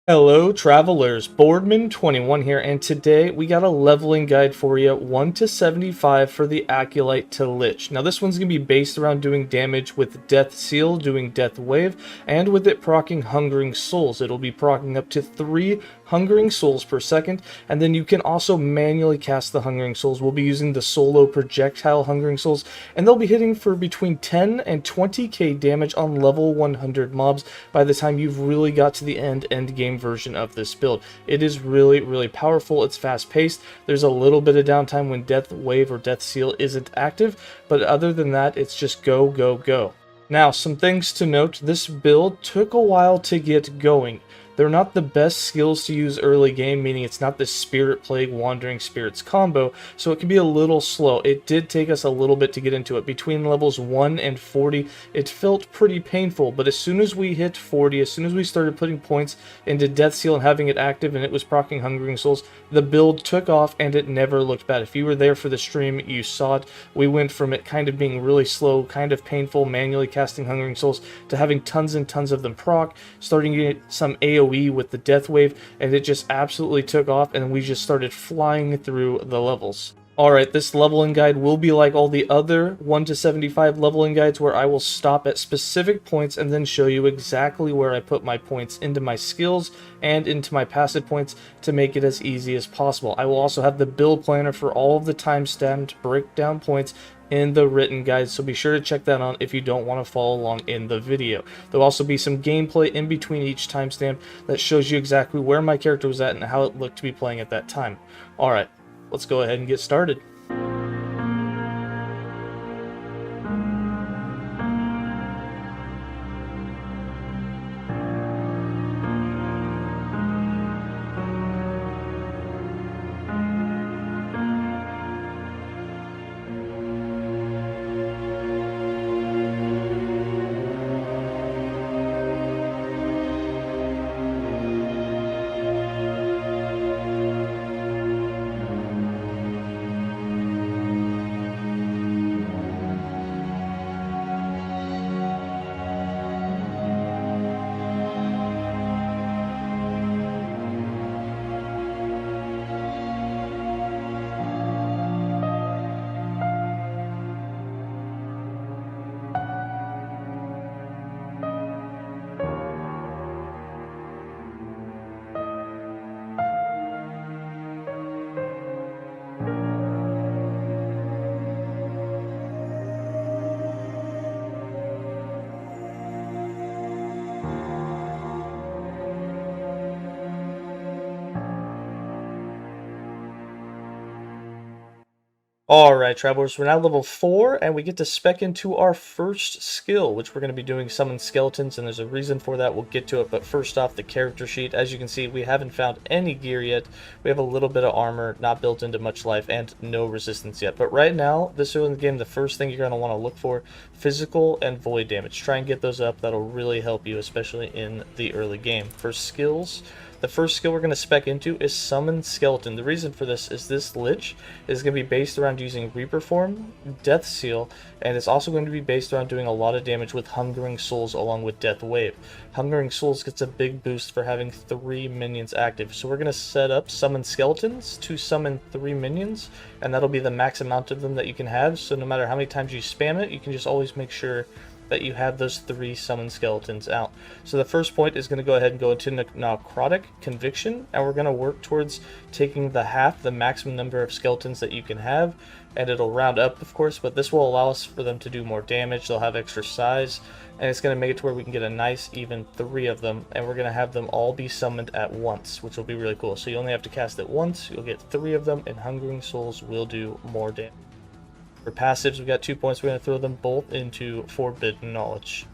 Hello travelers, Boardman21 here, and today we got a leveling guide for you, 1 to 75 for the Acolyte to Lich. Now this one's going to be based around doing damage with 𝐻𝐸, doing deathwave, and with it proccing Hungering Souls. It'll be proccing up to 3 Hungering Souls per second, and then you can also manually cast the Hungering Souls. We'll be using the solo projectile Hungering Souls, and they'll be hitting for between 10 and 20k damage on level 100 mobs by the time you've really got to the end game version of this build. It is really powerful. It's fast paced. There's a little bit of downtime when deathwave or 𝐻𝐸 isn't active, but other than that, it's just go. Now, some things to note. This build took a while to get going. They're not the best skills to use early game, meaning it's not the Spirit Plague Wandering Spirits combo, so it can be a little slow. It did take us a little bit to get into it. Between levels 1 and 40, it felt pretty painful, but as soon as we hit 40, as soon as we started putting points into 𝐻𝐸 and having it active and it was proccing Hungering Souls, the build took off and it never looked bad. If you were there for the stream, you saw it. We went from it kind of being really slow, kind of painful, manually casting Hungering Souls, to having tons and tons of them proc, starting to get some AoE with the deathwave, and it just absolutely took off, and we just started flying through the levels. Alright, this leveling guide will be like all the other 1 to 75 leveling guides, where I will stop at specific points and then show you exactly where I put my points into my skills and into my passive points to make it as easy as possible. I will also have the build planner for all of the time-stamped breakdown points in the written guide, so be sure to check that out if you don't want to follow along in the video. There'll also be some gameplay in between each timestamp that shows you exactly where my character was at and how it looked to be playing at that time. Alright, let's go ahead and get started. Alright travelers, we're now level 4 and we get to spec into our first skill, which we're going to be doing summon skeletons, and there's a reason for that. We'll get to it, but first off, the character sheet. As you can see, we haven't found any gear yet. We have a little bit of armor, not built into much life, and no resistance yet. But right now, this early in the game, the first thing you're going to want to look for, physical and void damage. Try and get those up. That'll really help you, especially in the early game. For skills, the first skill we're going to spec into is Summon Skeleton. The reason for this is this Lich is going to be based around using Reaper Form, 𝐻𝐸, and it's also going to be based around doing a lot of damage with Hungering Souls along with deathwave. Hungering Souls gets a big boost for having 3 minions active. So we're going to set up Summon Skeletons to summon 3 minions, and that'll be the max amount of them that you can have. So no matter how many times you spam it, you can just always make sure that you have those 3 summon skeletons out. So the first point is going to go ahead and go into Necrotic Conviction, and we're going to work towards taking the maximum number of skeletons that you can have, and it'll round up of course, but this will allow us for them to do more damage. They'll have extra size, and it's going to make it to where we can get a nice even 3 of them, and we're going to have them all be summoned at once, which will be really cool. So you only have to cast it once, you'll get 3 of them, and Hungering Souls will do more damage. For passives, we've got 2 points. We're going to throw them both into Forbidden Knowledge.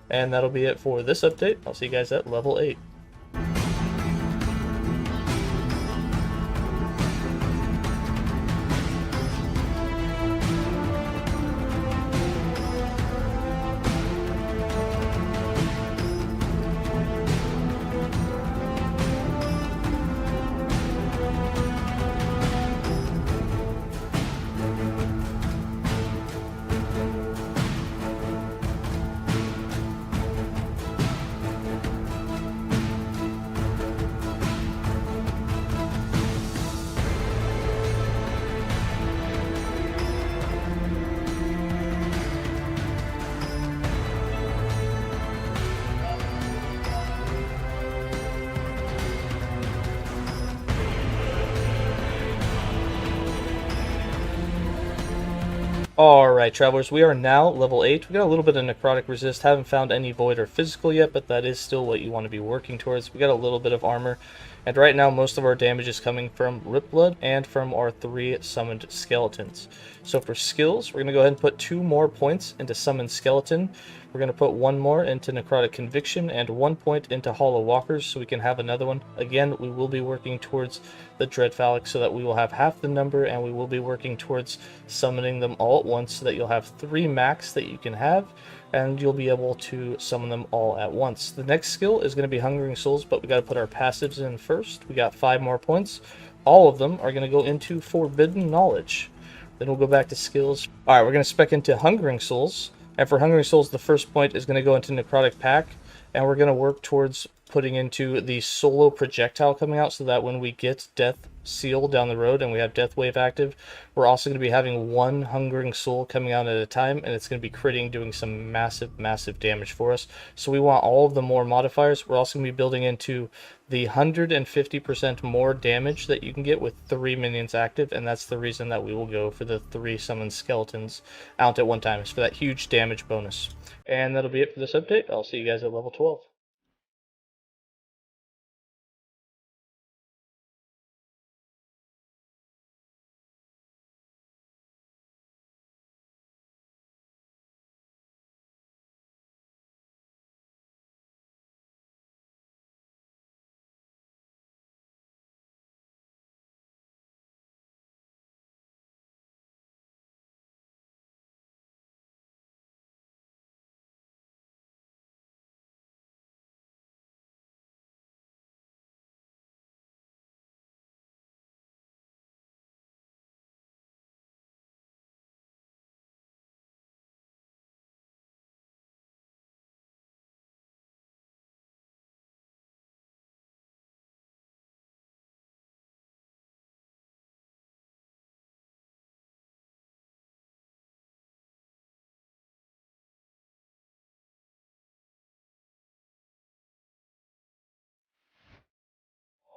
And that'll be it for this update. I'll see you guys at level 8. Alright, travelers, we are now level 8. We got a little bit of necrotic resist. Haven't found any void or physical yet, but that is still what you want to be working towards. We got a little bit of armor, and right now most of our damage is coming from Rip Blood and from our 3 summoned skeletons. So for skills, we're going to go ahead and put 2 more points into Summoned Skeleton. We're going to put 1 more into Necrotic Conviction and 1 point into Hollow Walkers so we can have another one. Again, we will be working towards the Dread Phallic so that we will have half the number, and we will be working towards summoning them all at once so that you'll have 3 max that you can have, and you'll be able to summon them all at once. The next skill is going to be Hungering Souls, but we got to put our passives in first. We got 5 more points. All of them are going to go into Forbidden Knowledge. Then we'll go back to skills. Alright, we're going to spec into Hungering Souls. And for Hungering Souls, the first point is going to go into Necrotic Pack. And we're going to work towards putting into the solo projectile coming out so that when we get Death Seal down the road and we have Deathwave active, we're also going to be having 1 Hungering Soul coming out at a time, and it's going to be critting, doing some massive damage for us. So we want all of the more modifiers. We're also going to be building into the 150% more damage that you can get with 3 minions active, and that's the reason that we will go for the 3 summoned skeletons out at one time. It's for that huge damage bonus. And that'll be it for this update. I'll see you guys at level 12.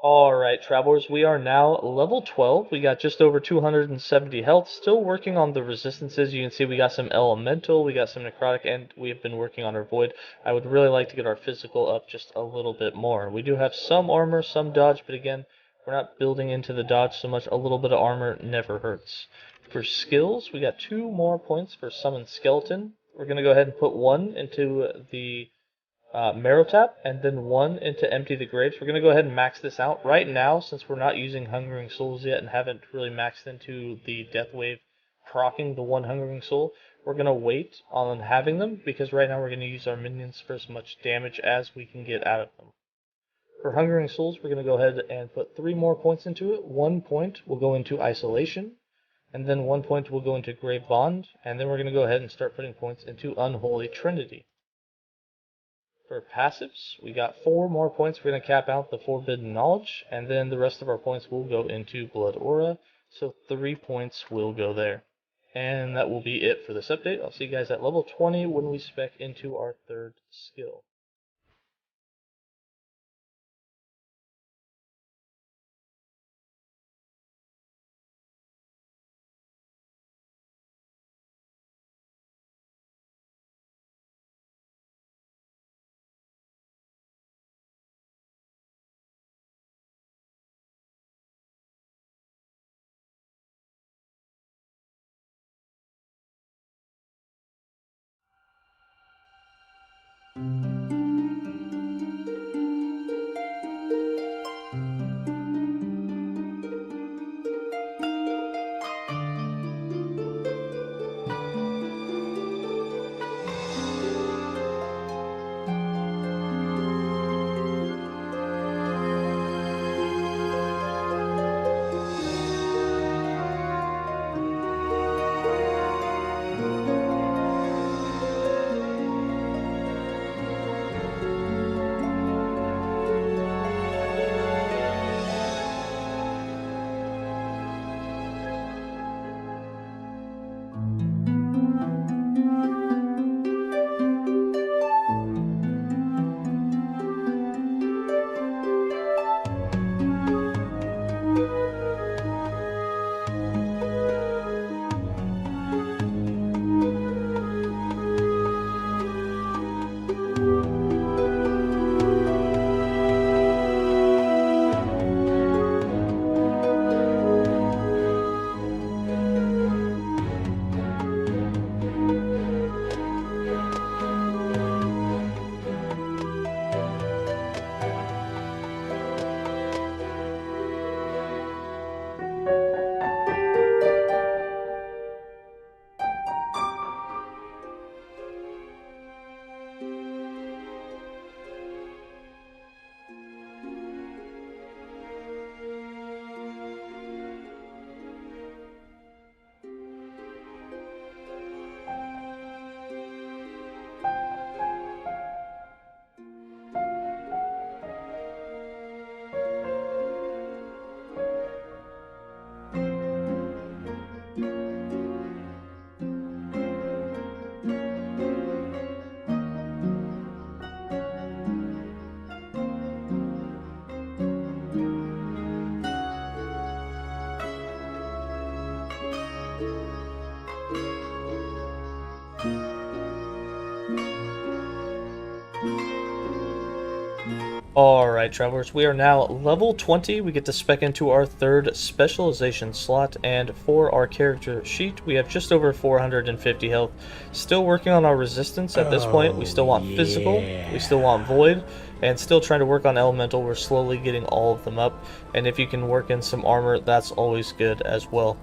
Alright, travelers, we are now level 12. We got just over 270 health. Still working on the resistances. You can see we got some elemental, we got some necrotic, and we have been working on our void. I would really like to get our physical up just a little bit more. We do have some armor, some dodge, but again, we're not building into the dodge so much. A little bit of armor never hurts. For skills, we got 2 more points for Summon Skeleton. We're going to go ahead and put 1 into the Marrow Tap, and then 1 into Empty the Graves. We're going to go ahead and max this out. Right now, since we're not using Hungering Souls yet and haven't really maxed into the Deathwave proccing the 1 Hungering Soul, we're going to wait on having them, because right now we're going to use our minions for as much damage as we can get out of them. For Hungering Souls, we're going to go ahead and put 3 more points into it. 1 point will go into Isolation, and then 1 point will go into Grave Bond, and then we're going to go ahead and start putting points into Unholy Trinity. For passives, we got 4 more points. We're going to cap out the Forbidden Knowledge, and then the rest of our points will go into Blood Aura, so 3 points will go there. And that will be it for this update. I'll see you guys at level 20 when we spec into our 3rd skill. Alright, travelers, we are now level 20. We get to spec into our third specialization slot, and for our character sheet, we have just over 450 health. Still working on our resistance at this point. We still want physical, we still want void, and still trying to work on elemental. We're slowly getting all of them up, and if you can work in some armor, that's always good as well.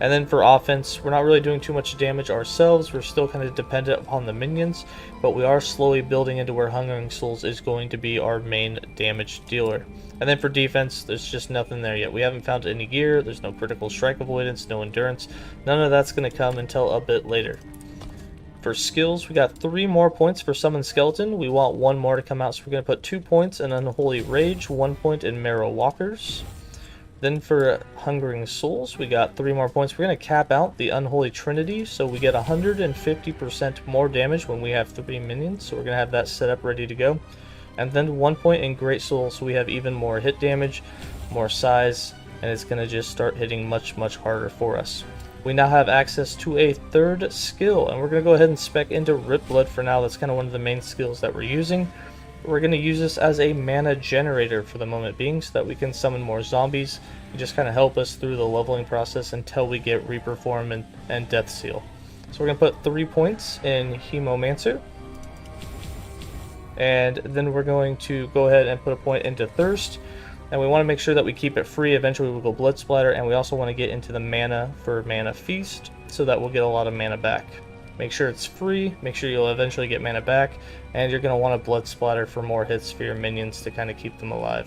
And then for offense, we're not really doing too much damage ourselves. We're still kind of dependent upon the minions, but we are slowly building into where Hungering Souls is going to be our main damage dealer. And then for defense, there's just nothing there yet. We haven't found any gear, there's no critical strike avoidance, no endurance. None of that's going to come until a bit later. For skills, we got 3 more points for Summon Skeleton. We want 1 more to come out, so we're going to put 2 points in Unholy Rage, 1 point in Marrow Walkers. Then for Hungering Souls, we got 3 more points. We're going to cap out the Unholy Trinity, so we get 150% more damage when we have 3 minions. So we're going to have that set up ready to go. And then 1 point in Great Soul, so we have even more hit damage, more size, and it's going to just start hitting much, much harder for us. We now have access to a 3rd skill, and we're going to go ahead and spec into Rip Blood for now. That's kind of one of the main skills that we're using. We're going to use this as a mana generator for the moment being, so that we can summon more zombies and just kind of help us through the leveling process until we get Reaper Form and Death Seal. So we're going to put 3 points in Hemomancer, and then we're going to go ahead and put a point into Thirst, and we want to make sure that we keep it free. Eventually we'll go Blood Splatter, and we also want to get into the mana for Mana Feast, so that we'll get a lot of mana back. Make sure it's free, make sure you'll eventually get mana back, and you're going to want a Blood Splatter for more hits for your minions to kind of keep them alive.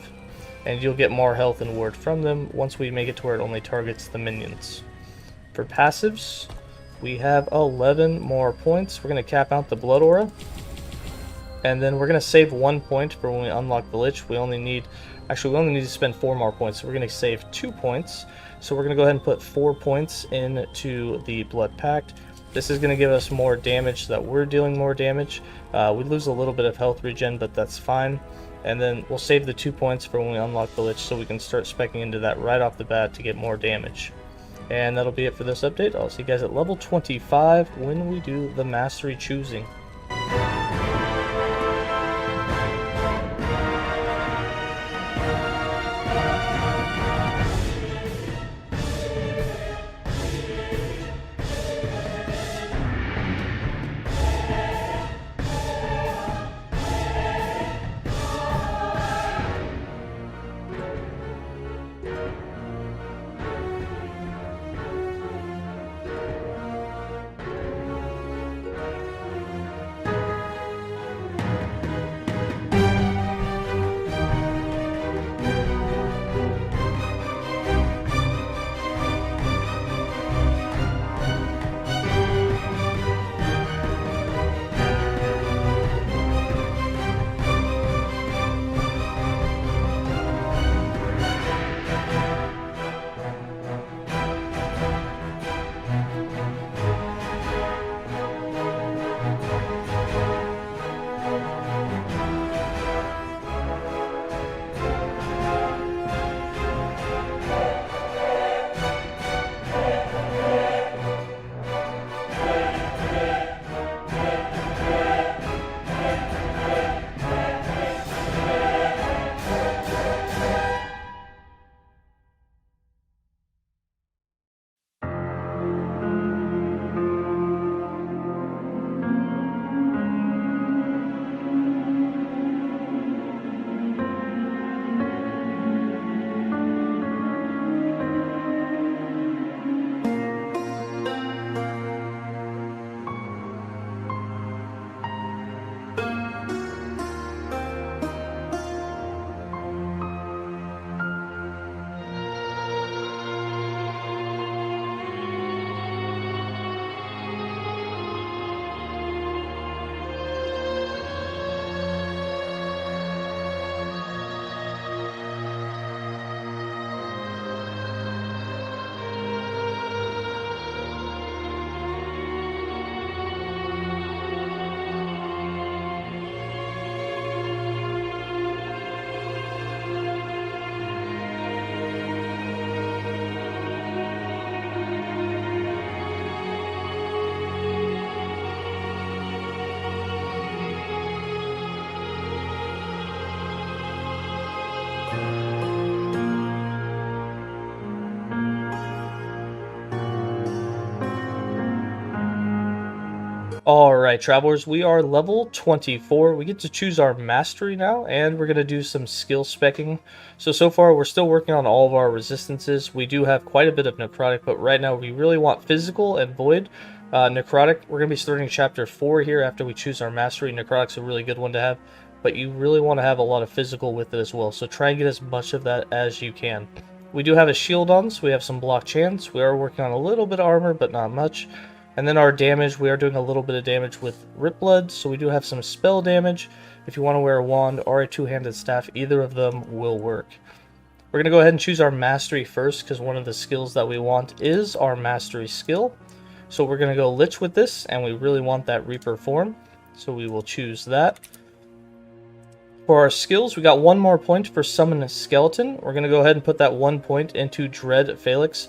And you'll get more health and ward from them once we make it to where it only targets the minions. For passives, we have 11 more points. We're going to cap out the Blood Aura, and then we're going to save 1 point for when we unlock the Lich. We only need to spend 4 more points, so we're going to save 2 points. So we're going to go ahead and put 4 points into the Blood Pact. This is going to give us more damage so that we're dealing more damage. We lose a little bit of health regen, but that's fine. And then we'll save the 2 points for when we unlock the Lich, so we can start speccing into that right off the bat to get more damage. And that'll be it for this update. I'll see you guys at level 25 when we do the Mastery Choosing. Alright, travelers, we are level 24. We get to choose our mastery now, and we're going to do some skill specking. So far, we're still working on all of our resistances. We do have quite a bit of necrotic, but right now we really want physical and void. Necrotic, we're going to be starting chapter 4 here after we choose our mastery. Necrotic's a really good one to have, but you really want to have a lot of physical with it as well. So try and get as much of that as you can. We do have a shield on, so we have some block chance. We are working on a little bit of armor, but not much. And then our damage, we are doing a little bit of damage with Rip Blood, so we do have some spell damage. If you want to wear a wand or a two-handed staff, either of them will work. We're going to go ahead and choose our mastery first, because one of the skills that we want is our mastery skill. So we're going to go Lich with this, and we really want that Reaper form, so we will choose that. For our skills, we got one more point for Summon a Skeleton. We're going to go ahead and put that 1 point into Dread 𝐓𝐢𝐦𝐴.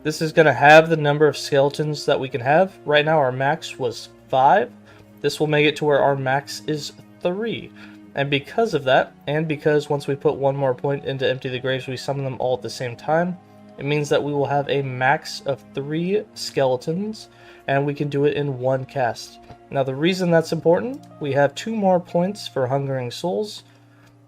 This is going to have the number of skeletons that we can have. Right now our max was 5. This will make it to where our max is 3. And because of that, and because once we put one more point into Empty the Graves, we summon them all at the same time, it means that we will have a max of 3 skeletons, and we can do it in one cast. Now the reason that's important, we have 2 more points for Hungering Souls,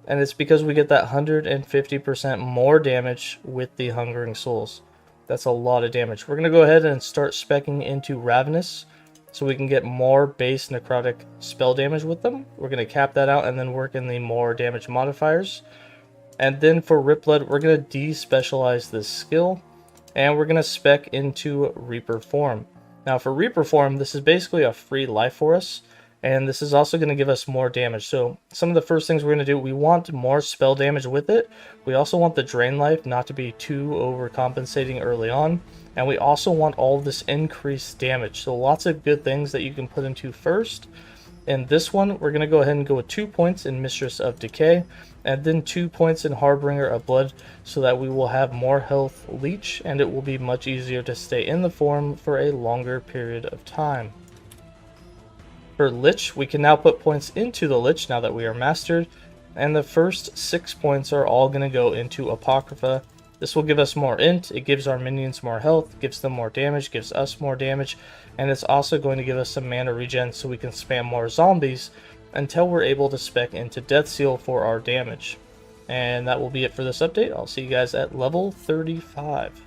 and it's because we get that 150% more damage with the Hungering Souls. That's a lot of damage. We're going to go ahead and start speccing into Ravenous so we can get more base necrotic spell damage with them. We're going to cap that out and then work in the more damage modifiers. And then for Rip Blood, we're going to de-specialize this skill, and we're going to spec into Reaper form. Now for Reaper form, this is basically a free life for us, and this is also going to give us more damage. So some of the first things we're going to do, we want more spell damage with it. We also want the drain life not to be too overcompensating early on. And we also want all of this increased damage. So lots of good things that you can put into first. In this one, we're going to go ahead and go with 2 points in Mistress of Decay, and then 2 points in Harbinger of Blood, so that we will have more health leech, and it will be much easier to stay in the form for a longer period of time. For Lich, we can now put points into the Lich now that we are mastered, and the first 6 points are all going to go into Apocrypha. This will give us more int, it gives our minions more health, gives them more damage, gives us more damage, and it's also going to give us some mana regen so we can spam more zombies until we're able to spec into Death Seal for our damage. And that will be it for this update. I'll see you guys at level 35.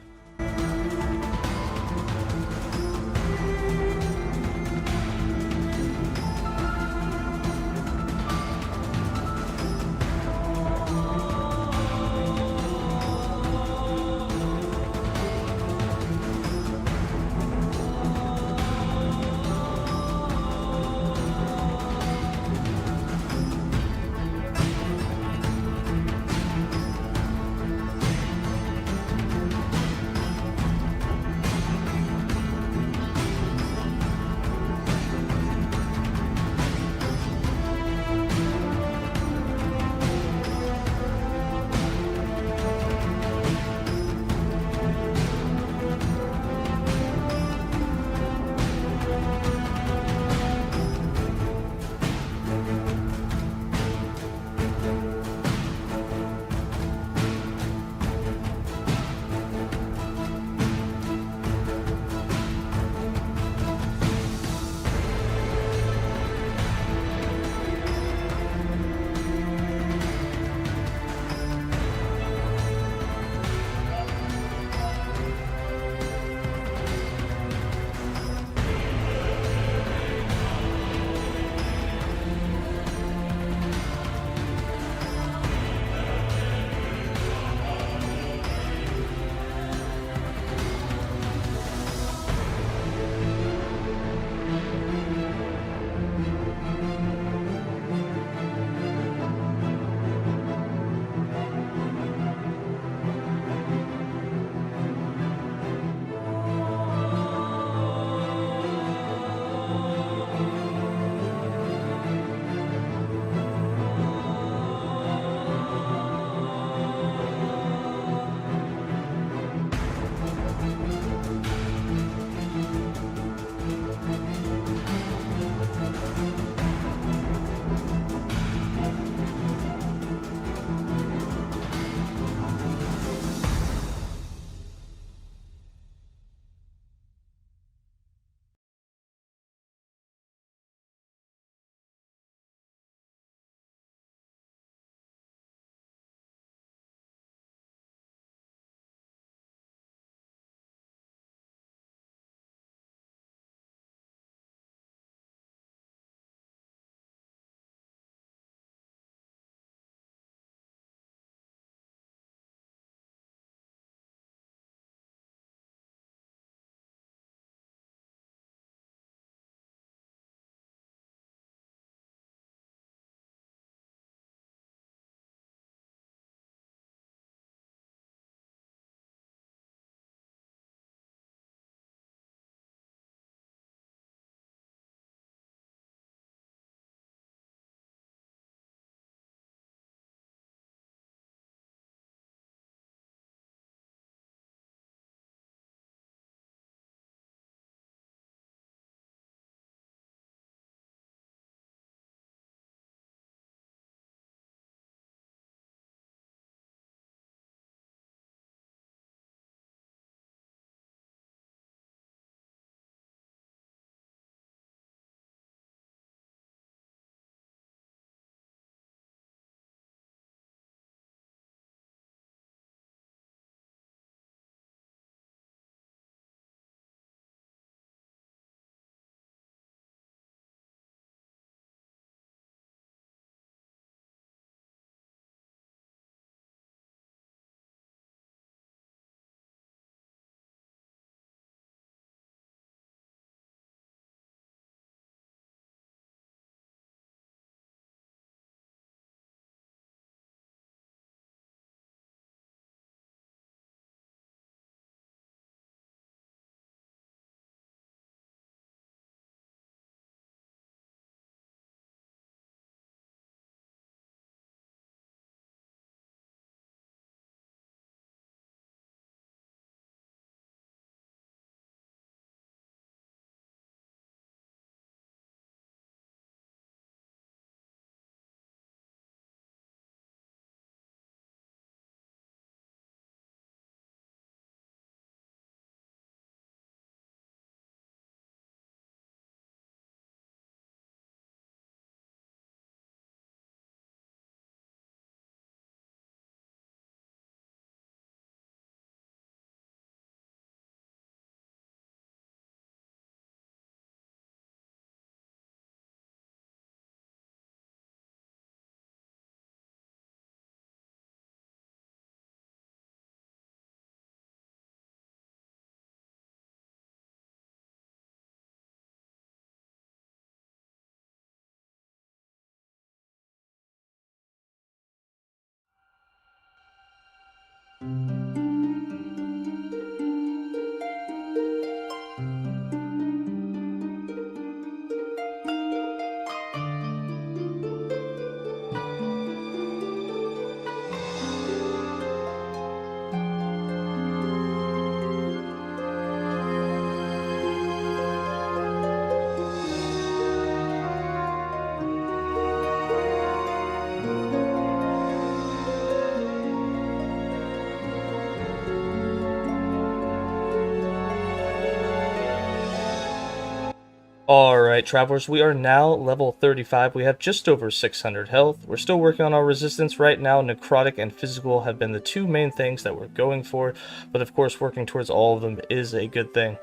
Alright, travelers, we are now level 35. We have just over 600 health. We're still working on our resistance right now. Necrotic and physical have been the two main things that we're going for, but of course working towards all of them is a good thing.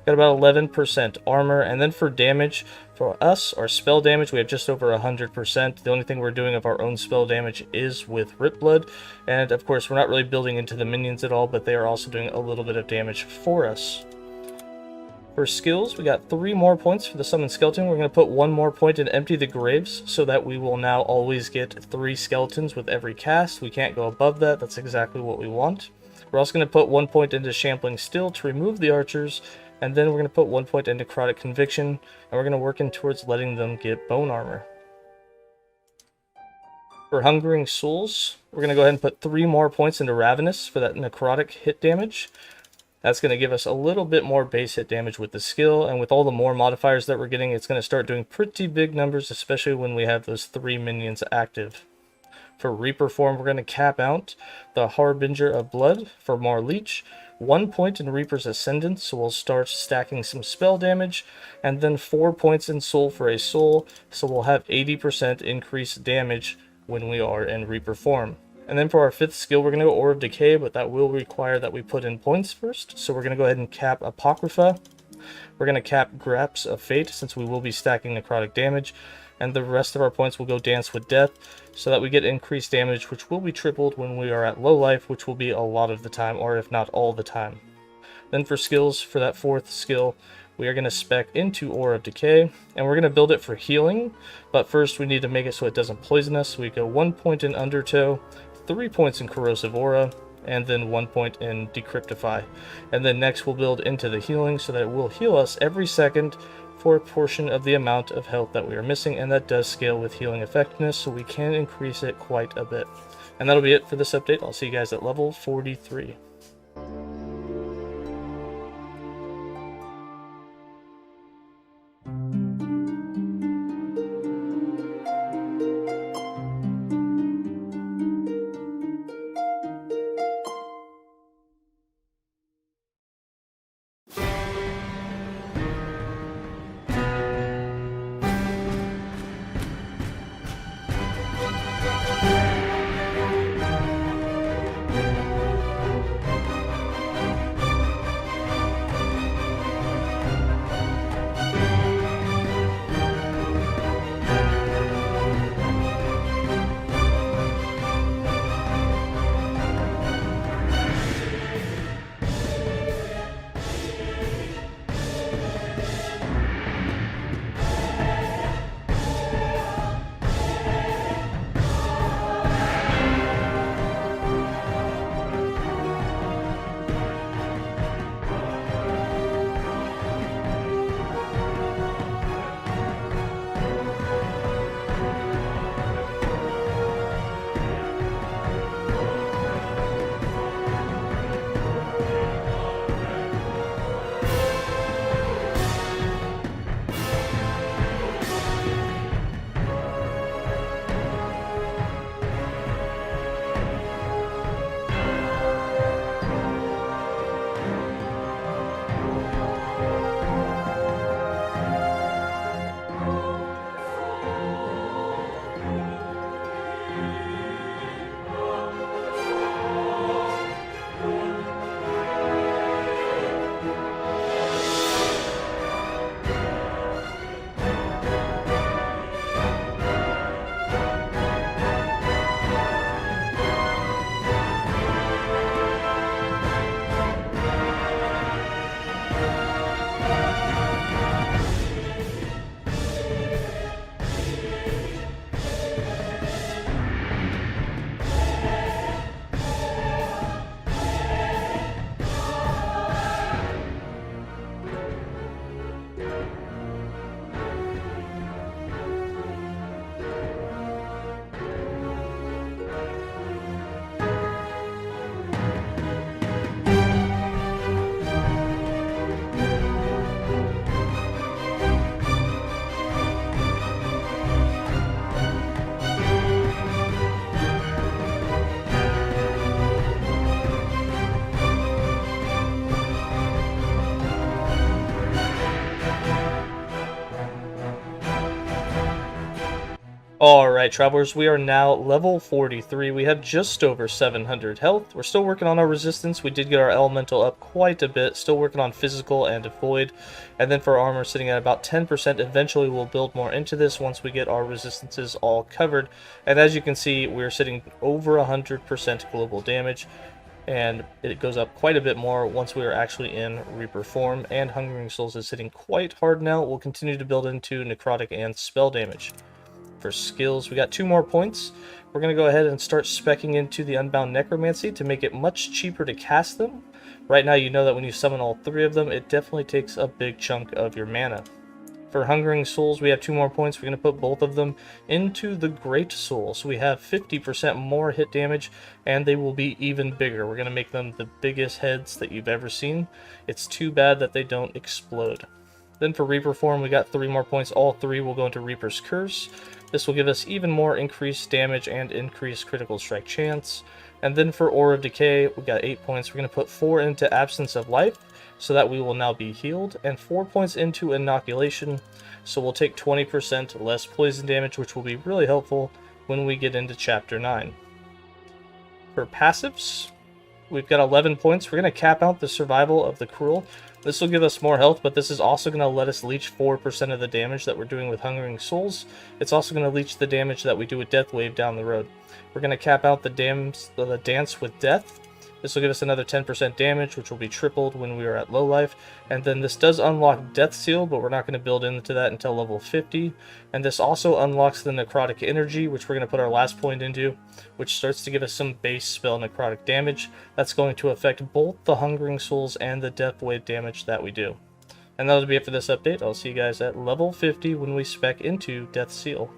Got about 11% armor, and then for damage, for us, our spell damage, we have just over 100%. The only thing we're doing of our own spell damage is with Rip Blood, and of course we're not really building into the minions at all, but they are also doing a little bit of damage for us. For skills, we got 3 more points for the Summon Skeleton. We're going to put 1 more point in Empty the Graves, so that we will now always get 3 skeletons with every cast. We can't go above that. That's exactly what we want. We're also going to put 1 point into Shambling Still to remove the archers, and then we're going to put 1 point into Necrotic Conviction, and we're going to work in towards letting them get bone armor. For Hungering Souls, we're going to go ahead and put 3 more points into Ravenous for that necrotic hit damage. That's going to give us a little bit more base hit damage with the skill, and with all the more modifiers that we're getting, it's going to start doing pretty big numbers, especially when we have those 3 minions active. For Reaper form, we're going to cap out the Harbinger of Blood for more Leech, 1 point in Reaper's Ascendant, so we'll start stacking some spell damage, and then 4 points in Soul for a Soul, so we'll have 80% increased damage when we are in Reaper form. And then for our 5th skill, we're going to go Aura of Decay, but that will require that we put in points first. So we're going to go ahead and cap Apocrypha. We're going to cap Grasp of Fate, since we will be stacking necrotic damage. And the rest of our points will go Dance with Death, so that we get increased damage, which will be tripled when we are at low life, which will be a lot of the time, or if not all the time. Then for skills, for that 4th skill, we are going to spec into Aura of Decay, and we're going to build it for healing. But first, we need to make it so it doesn't poison us. So we go 1 point in Undertow, 3 points in Corrosive Aura, and then 1 point in Decryptify. And then next we'll build into the healing so that it will heal us every second for a portion of the amount of health that we are missing, and that does scale with healing effectiveness, so we can increase it quite a bit. And that'll be it for this update. I'll see you guys at level 43. Alright, travelers, we are now level 43. We have just over 700 health. We're still working on our resistance. We did get our elemental up quite a bit. Still working on physical and void. And then for armor, sitting at about 10%. Eventually, we'll build more into this once we get our resistances all covered. And as you can see, we're sitting over 100% global damage. And it goes up quite a bit more once we are actually in Reaper form. And Hungering Souls is hitting quite hard now. We'll continue to build into necrotic and spell damage. For skills, we got 2 more points. We're going to go ahead and start speccing into the Unbound Necromancy to make it much cheaper to cast them. Right now, you know that when you summon all 3 of them, it definitely takes a big chunk of your mana. For Hungering Souls, we have 2 more points. We're going to put both of them into the Great Soul. So we have 50% more hit damage, and they will be even bigger. We're going to make them the biggest heads that you've ever seen. It's too bad that they don't explode. Then for Reaper form, we got 3 more points. All 3 will go into Reaper's Curse. This will give us even more increased damage and increased critical strike chance. And then for Aura of Decay, we got 8 points. We're going to put 4 into Absence of Life, so that we will now be healed, and 4 points into Inoculation, so we'll take 20% less poison damage, which will be really helpful when we get into Chapter 9. For passives, we've got 11 points. We're going to cap out the Survival of the Cruel. This will give us more health, but this is also going to let us leech 4% of the damage that we're doing with Hungering Souls. It's also going to leech the damage that we do with Deathwave down the road. We're going to cap out the Dance with Death. This will give us another 10% damage, which will be tripled when we are at low life. And then this does unlock Death Seal, but we're not going to build into that until level 50. And this also unlocks the Necrotic Energy, which we're going to put our last point into, which starts to give us some base spell necrotic damage. That's going to affect both the Hungering Souls and the Deathwave damage that we do. And that'll be it for this update. I'll see you guys at level 50 when we spec into Death Seal.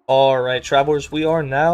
Alright, travelers, we are now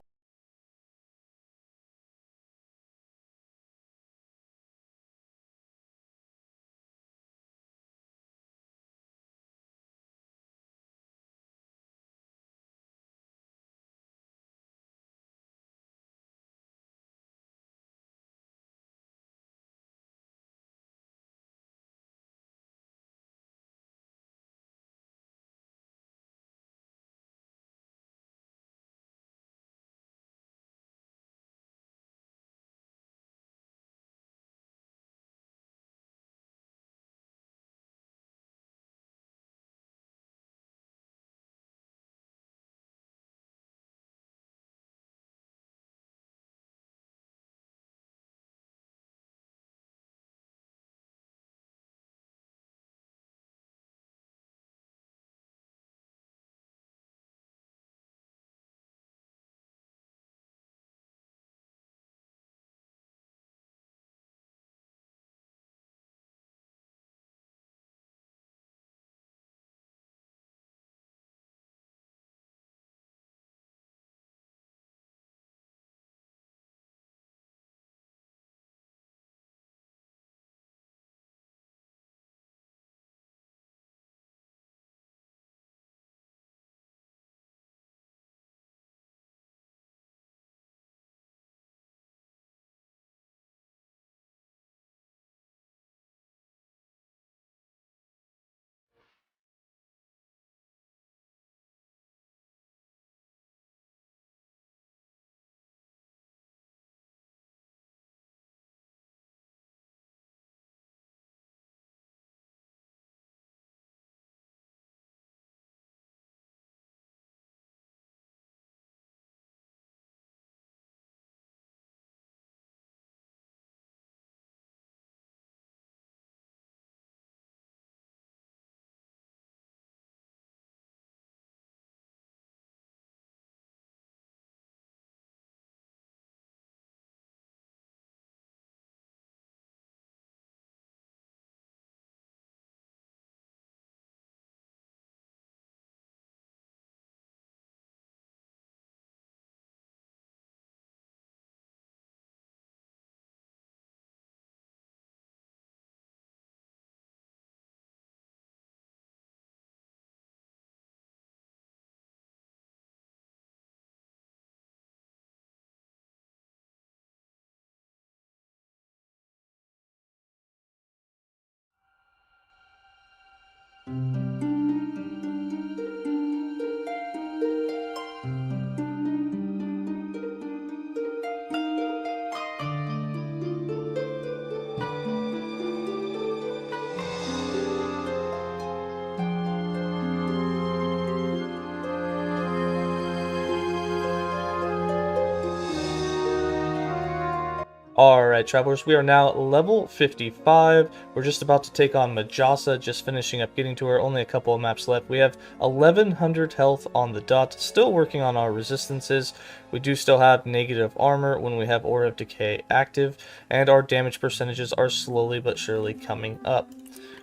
Alright, travelers, we are now level 55. We're just about to take on 𝐻𝐢𝐴, just finishing up getting to her. Only a couple of maps left. We have 1100 health on the dot. Still working on our resistances. We do still have negative armor when we have Aura of Decay active, and our damage percentages are slowly but surely coming up.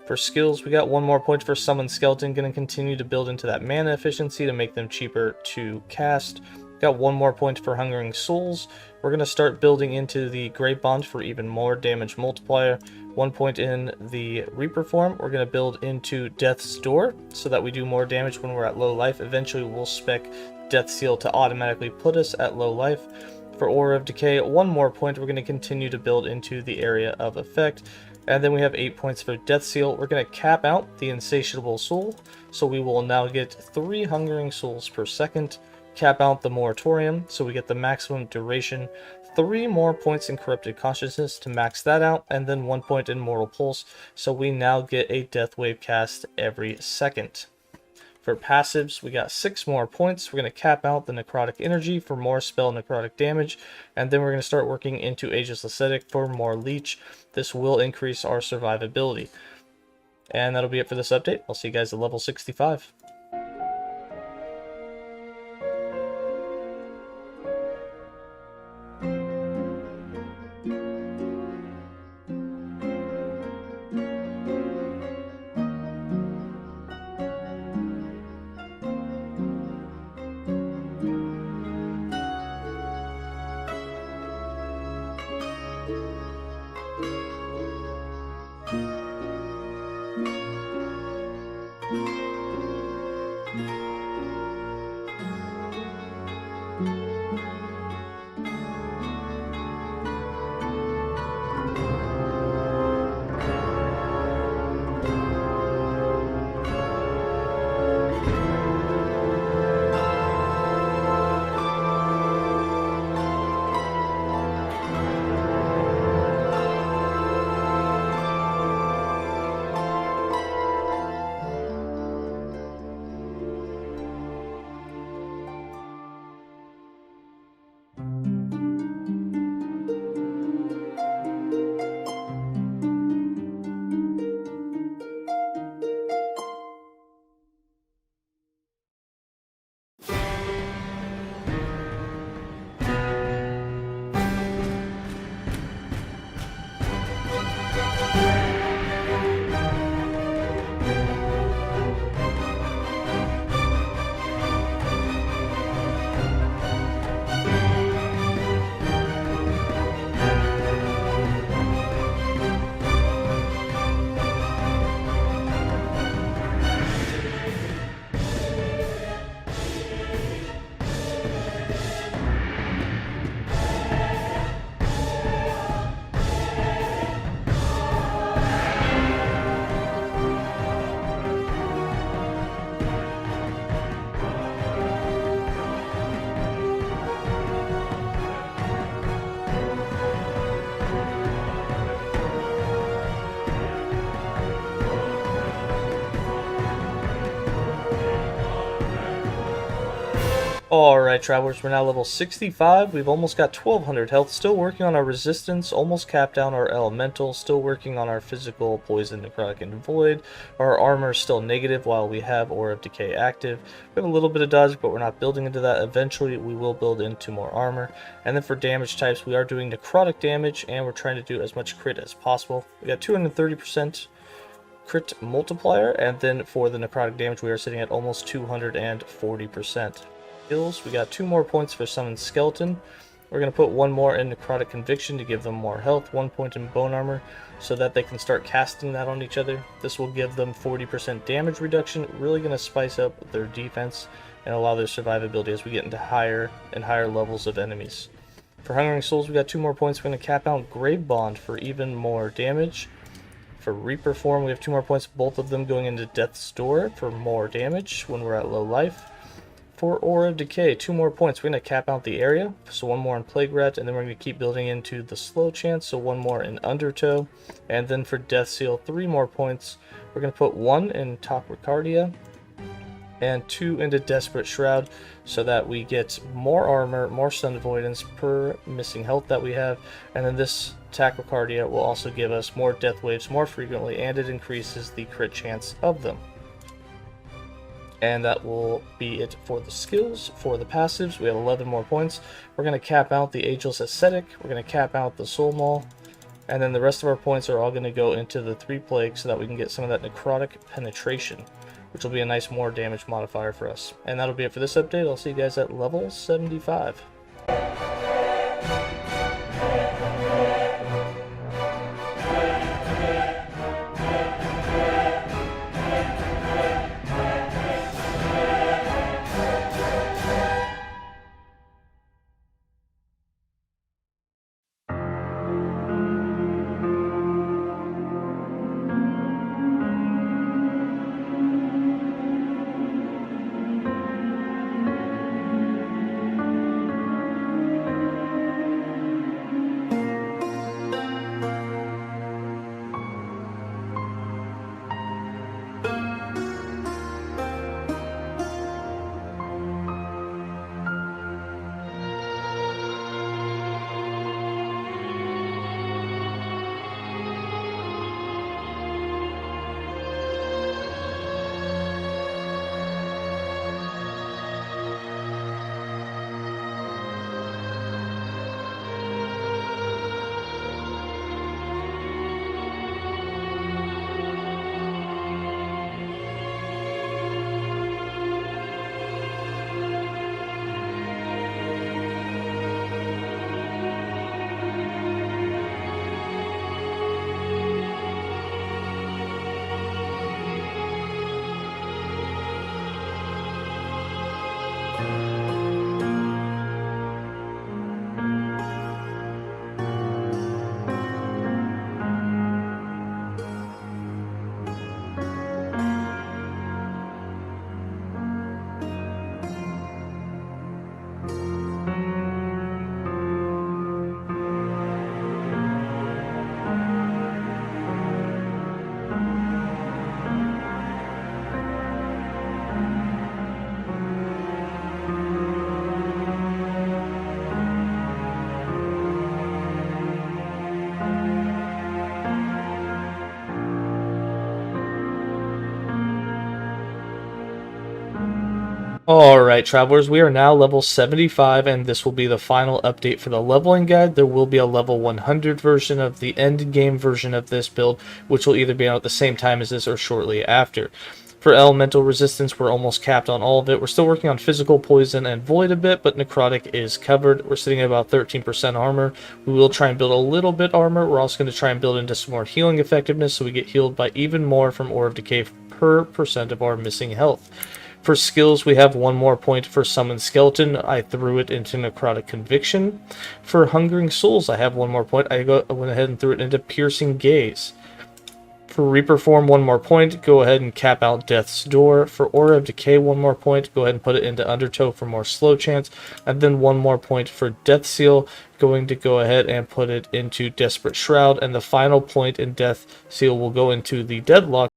For skills, we got one more point for Summon Skeleton. Going to continue to build into that mana efficiency to make them cheaper to cast. Got one more point for Hungering Souls. We're going to start building into the Great Bond for even more damage multiplier. 1 point in the Reaper form. We're going to build into Death's Door so that we do more damage when we're at low life. Eventually we'll spec Death Seal to automatically put us at low life. For Aura of Decay, one more point. We're going to continue to build into the Area of Effect. And then we have 8 points for Death Seal. We're going to cap out the Insatiable Soul. So we will now get 3 Hungering Souls per second. Cap out the Moratorium, so we get the maximum duration, 3 more points in Corrupted Consciousness to max that out, and then 1 point in Mortal Pulse, so we now get a Deathwave cast every second. For passives, we got 6 more points. We're going to cap out the Necrotic Energy for more spell necrotic damage, and then we're going to start working into Ageless Ascetic for more Leech. This will increase our survivability. And that'll be it for this update. I'll see you guys at level 65. Alright, travelers, we're now level 65. We've almost got 1200 health. Still working on our resistance, almost capped down our elemental, still working on our physical, poison, necrotic, and void. Our armor is still negative while we have Aura of Decay active. We have a little bit of dodge, but we're not building into that. Eventually, we will build into more armor. And then for damage types, we are doing necrotic damage, and we're trying to do as much crit as possible. We got 230% crit multiplier, and then for the necrotic damage, we are sitting at almost 240%. Skills, we got 2 more points for Summon Skeleton. We're going to put 1 more in Necrotic Conviction to give them more health, 1 point in Bone Armor so that they can start casting that on each other. This will give them 40% damage reduction, really going to spice up their defense and allow their survivability as we get into higher and higher levels of enemies. For Hungering Souls, we got 2 more points. We're going to cap out Grave Bond for even more damage. For Reaper Form, we have 2 more points, both of them going into Death's Door for more damage when we're at low life. For Aura of Decay, 2 more points. We're going to cap out the area, so 1 more in Plague Rat, and then we're going to keep building into the Slow Chance, so 1 more in Undertow. And then for Death Seal, 3 more points. We're going to put 1 in Tachycardia and 2 into Desperate Shroud, so that we get more armor, more stun avoidance per missing health that we have. And then this Tachycardia will also give us more death waves more frequently, and it increases the crit chance of them. And that will be it for the skills. For the passives, we have 11 more points. We're going to cap out the Ageless Ascetic, we're going to cap out the Soul Maul, and then the rest of our points are all going to go into the 3 Plagues so that we can get some of that Necrotic Penetration, which will be a nice more damage modifier for us. And that'll be it for this update. I'll see you guys at level 75. Alright, travelers, we are now level 75, and this will be the final update for the leveling guide. There will be a level 100 version of the end game version of this build, which will either be out at the same time as this or shortly after. For elemental resistance, we're almost capped on all of it. We're still working on physical, poison, and void a bit, but necrotic is covered. We're sitting at about 13% armor. We will try and build a little bit armor. We're also going to try and build into some more healing effectiveness, so we get healed by even more from Aura of Decay per % of our missing health. For skills, we have 1 more point for Summon Skeleton. I threw it into Necrotic Conviction. For Hungering Souls, I have 1 more point. I went ahead and threw it into Piercing Gaze. For Reaper Form, 1 more point. Go ahead and cap out Death's Door. For Aura of Decay, 1 more point. Go ahead and put it into Undertow for more slow chance. And then 1 more point for Death Seal. Going to go ahead and put it into Desperate Shroud. And the final point in Death Seal will go into the Deadlock